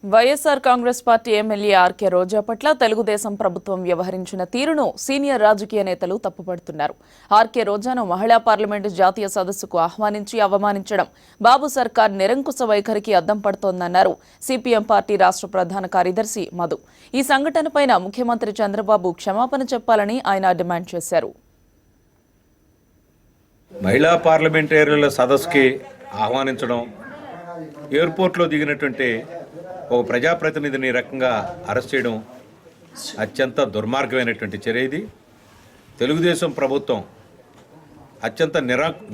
YSR Congress party MLA RK Roja పట్ల తెలుగుదేశం ప్రభుత్వం వ్యవహరించిన తీరును సీనియర్ రాజకీయ నేతలు తప్పుపడుతున్నారు. ఆర్కే రోజాను మహిళా పార్లమెంటు జాతీయ సదస్సుకు ఆహ్వానించి అవమానించడం బాబు సర్కార్ నిరంకుశ వైఖరికి అద్దం పడుతోందన్నారు సిపిఎం పార్టీ రాష్ట్ర ప్రధాన కార్యదర్శి మధు. ఈ సంఘటనపై ముఖ్యమంత్రి చంద్రబాబు క్షమాపణ చెప్పాలని ఆయన డిమాండ్ చేశారు. మహిళా పార్లమెంటేరియర్ల సదస్సుకి ఆహ్వానించడం, ఎయిర్పోర్ట్లో దిగినటువంటి ఒక ప్రజాప్రతినిధిని రకంగా అరెస్ట్ చేయడం అత్యంత దుర్మార్గమైనటువంటి చర్య. ఇది తెలుగుదేశం ప్రభుత్వం అత్యంత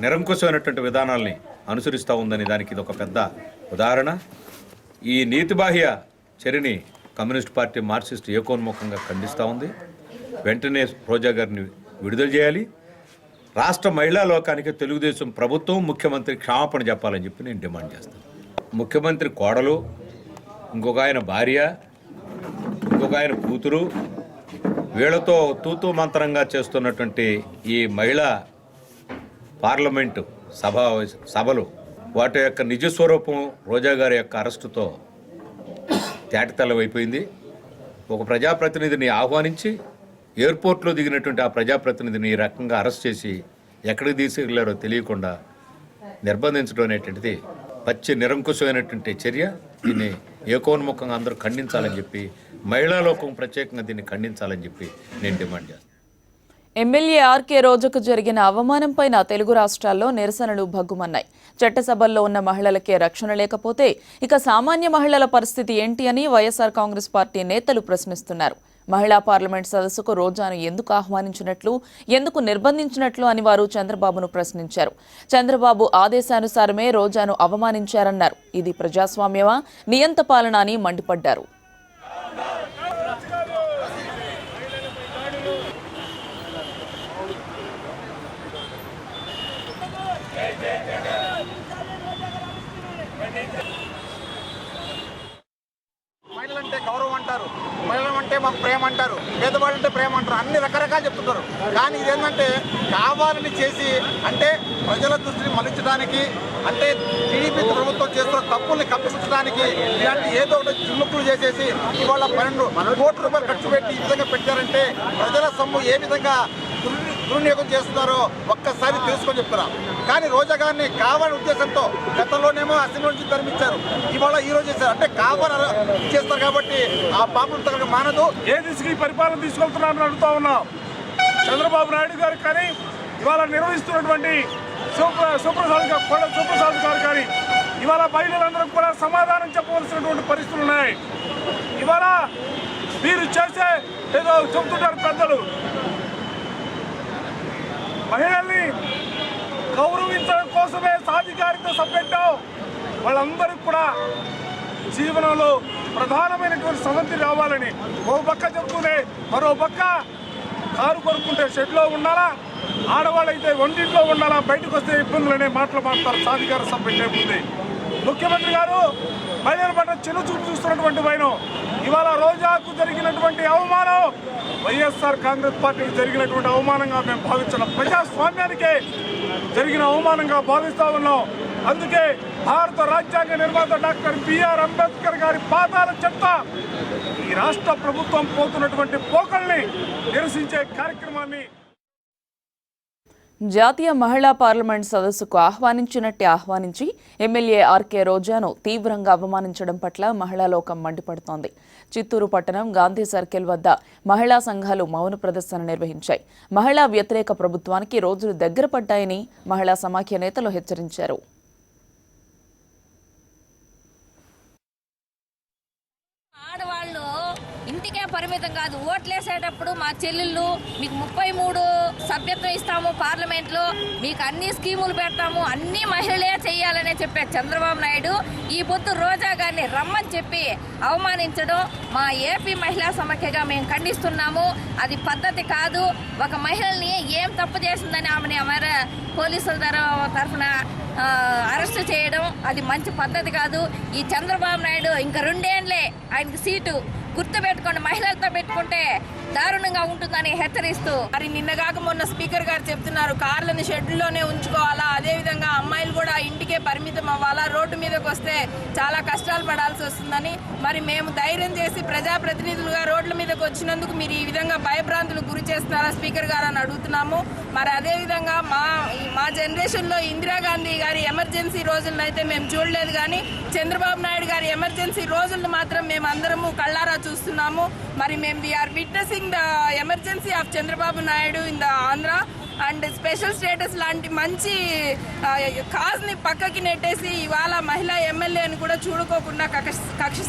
నిరంకుశమైనటువంటి విధానాల్ని అనుసరిస్తూ ఉందని దానికి ఇది ఒక పెద్ద ఉదాహరణ. ఈ నీతిబాహ్య చర్యని కమ్యూనిస్ట్ పార్టీ మార్క్సిస్ట్ ఏకోన్ముఖంగా ఖండిస్తూ ఉంది. వెంటనే రోజా గారిని విడుదల చేయాలి. రాష్ట్ర మహిళా లోకానికి తెలుగుదేశం ప్రభుత్వం, ముఖ్యమంత్రి క్షమాపణ చెప్పాలని చెప్పి నేను డిమాండ్ చేస్తాను. ముఖ్యమంత్రి కోడలు, ఇంకొక ఆయన భార్య, ఇంకొక ఆయన కూతురు, వీళ్లతో తూతూ మంత్రంగా చేస్తున్నటువంటి ఈ మహిళా పార్లమెంటు సభలు వాటి యొక్క నిజస్వరూపం రోజా గారి యొక్క అరెస్టుతో తేటతెల్లమైపోయింది. ఒక ప్రజాప్రతినిధిని ఆహ్వానించి ఎయిర్పోర్ట్లో దిగినటువంటి ఆ ప్రజాప్రతినిధిని ఈ రకంగా అరెస్ట్ చేసి ఎక్కడికి తీసుకెళ్లారో తెలియకుండా నిర్బంధించడం అనేటువంటిది పచ్చి నిరంకుశమైనటువంటి చర్య. దీన్ని ఏకోన్ముఖంగా అందరూ ఖండించాలని చెప్పి, మహిళా లోకం ప్రత్యేకంగా దీన్ని ఖండించాలని చెప్పి నేను డిమాండ్ చేస్తాను. ఎమ్మెల్యే ఆర్కే రోజాకు జరిగిన అవమానంపై తెలుగు రాష్ట్రాల్లో నిరసనలు భగ్గుమన్నాయి. చట్టసభల్లో ఉన్న మహిళలకే రక్షణ లేకపోతే ఇక సామాన్య మహిళల పరిస్థితి ఏంటి అని వైఎస్ఆర్ కాంగ్రెస్ పార్టీ నేతలు ప్రశ్నిస్తున్నారు. మహిళా పార్లమెంట్ సదస్సుకు రోజాను ఎందుకు ఆహ్వానించినట్లు, ఎందుకు నిర్బంధించినట్లు అని వారు చంద్రబాబును ప్రశ్నించారు. చంద్రబాబు ఆదేశానుసారమే రోజాను అవమానించారన్నారు. ఇది ప్రజాస్వామ్యమా, నియంత పాలన అని మండిపడ్డారు. మహిళలంటే గౌరవం అంటారు, మహిళలంటే మాకు ప్రేమ అంటారు, పేదవాళ్ళంటే ప్రేమ అంటారు, అన్ని రకరకాలు చెప్తుంటారు. కానీ ఇదేంటంటే కావాలని చేసి, అంటే ప్రజల దృష్టిని మళ్లించడానికి, అంటే టీడీపీ ప్రభుత్వం చేస్తున్న తప్పుల్ని కప్పిపుచ్చడానికి ఇలాంటి ఏదో ఒకటి చిన్నుకులు చేసేసి ఇవాళ 12 కోట్ల రూపాయలు ఖర్చు పెట్టి ఈ విధంగా పెట్టారంటే ప్రజల సొమ్ము ఏ విధంగా దుర్వినియోగం చేస్తున్నారో ఒక్కసారి తెలుసుకొని చెప్తున్నారు. కానీ రోజా గారిని కావాలని ఉద్దేశంతో గతంలోనేమో అసెంబ్లీ నుంచి తరిమించారు, ఇవాళ ఈ రోజు చేశారు. అంటే కావాలని చేస్తారు కాబట్టి ఆ పాపం తగ్గ మానదు. ఏ దిశకి పరిపాలన తీసుకెళ్తున్నారని అడుగుతా ఉన్నాం. చంద్రబాబు నాయుడు గారు కానీ, ఇవాళ నిర్వహిస్తున్నటువంటి సుప్రసాద్ గారు కానీ, ఇవాళ మహిళలందరూ కూడా సమాధానం చెప్పవలసినటువంటి పరిస్థితులు ఉన్నాయి. ఇవాళ మీరు చేసే ఏదో చెబుతుంటారు పెద్దలు, మహిళల్ని గౌరవించడం కోసమే సాధికారిత సభ్యత్వం. వాళ్ళందరికీ కూడా జీవనంలో ప్రధానమైనటువంటి సమృద్ధి రావాలని ఓ పక్క చెబుతూనే మరో పక్క కారు కొనుక్కుంటే షెడ్లో ఉండాలా, ఆడవాళ్ళైతే వంటింట్లో ఉండాలా, బయటకు వస్తే ఇబ్బందులనే మాటలు మాట్లాడతారు సాధికార సభ్యత్వం ఉంది. ముఖ్యమంత్రి గారు మహిళల పట్ల చిన్న చూపు చూస్తున్నటువంటి వైనం. ఇవాళ రోజాకు జరిగినటువంటి అవమానం వైఎస్ఆర్ కాంగ్రెస్ పార్టీకి జరిగినటువంటి అవమానంగా మేము భావించడం, ప్రజాస్వామ్యానికే జరిగిన అవమానంగా భావిస్తా ఉన్నాం. అందుకే భారత రాజ్యాంగ నిర్మాత డాక్టర్ బిఆర్ అంబేద్కర్ గారి పాదాల చెత్త ఈ రాష్ట్ర ప్రభుత్వం పోతున్నటువంటి పోకల్ని నిరసించే కార్యక్రమాన్ని జాతీయ మహిళా పార్లమెంట్ సదస్సుకు ఆహ్వానించి ఎమ్మెల్యే ఆర్కే రోజాను తీవ్రంగా అవమానించడం పట్ల మహిళా లోకం మండిపడుతోంది. చిత్తూరు పట్టణం గాంధీ సర్కిల్ వద్ద మహిళా సంఘాలు మౌన ప్రదర్శన నిర్వహించాయి. మహిళా వ్యతిరేక ప్రభుత్వానికి రోజులు దగ్గర పడ్డాయని మహిళా సమాఖ్య నేతలు హెచ్చరించారు. ఇంటికే పరిమితం కాదు, ఓట్లేసేటప్పుడు మా చెల్లెళ్ళు మీకు 33 సభ్యత్వం ఇస్తాము, పార్లమెంట్లో మీకు అన్ని స్కీములు పెడతాము, అన్ని మహిళలే చేయాలనే చెప్పే చంద్రబాబు నాయుడు ఈ పొద్దు రోజా గారిని రమ్మని చెప్పి అవమానించడం మా ఏపీ మహిళా సమాఖ్యగా మేము ఖండిస్తున్నాము. అది పద్ధతి కాదు. ఒక మహిళల్ని ఏం తప్పు చేసిందని ఆమెని పోలీసుల తరఫున అరెస్ట్ చేయడం అది మంచి పద్ధతి కాదు. ఈ చంద్రబాబు నాయుడు ఇంకా 2 ఏళ్లే ఆయనకి సీటు గుర్తుపెట్టుకోండి, మహిళలతో పెట్టుకుంటే దారుణంగా ఉంటుందని హెచ్చరిస్తూ. మరి నిన్నగాక మొన్న స్పీకర్ గారు చెప్తున్నారు కార్లను షెడ్యూల్లోనే ఉంచుకోవాలా, అదేవిధంగా అమ్మాయిలు కూడా ఇంటికే పరిమితం అవ్వాలా, రోడ్డు మీదకి వస్తే చాలా కష్టాలు పడాల్సి వస్తుందని. మరి మేము ధైర్యం చేసి ప్రజాప్రతినిధులుగా రోడ్ల మీదకి వచ్చినందుకు మీరు ఈ విధంగా భయభ్రాంతులకు గురి చేస్తున్నారా స్పీకర్ గారు అని అడుగుతున్నాము. మరి అదేవిధంగా మా జనరేషన్లో ఇందిరాగాంధీ గారి ఎమర్జెన్సీ రోజులను అయితే మేము చూడలేదు, కానీ చంద్రబాబు నాయుడు గారి ఎమర్జెన్సీ రోజులను మాత్రం మేము అందరము కళ్ళారా చూస్తున్నాము. మరి మేము we are witnessing the emergency of Chandrababu Naidu in the Andhra and special status లాంటి మంచి కాజ్ని పక్కకి నెట్టేసి ఇవాళ మహిళా ఎమ్మెల్యేని కూడా చూడుకోకుండా కక్ష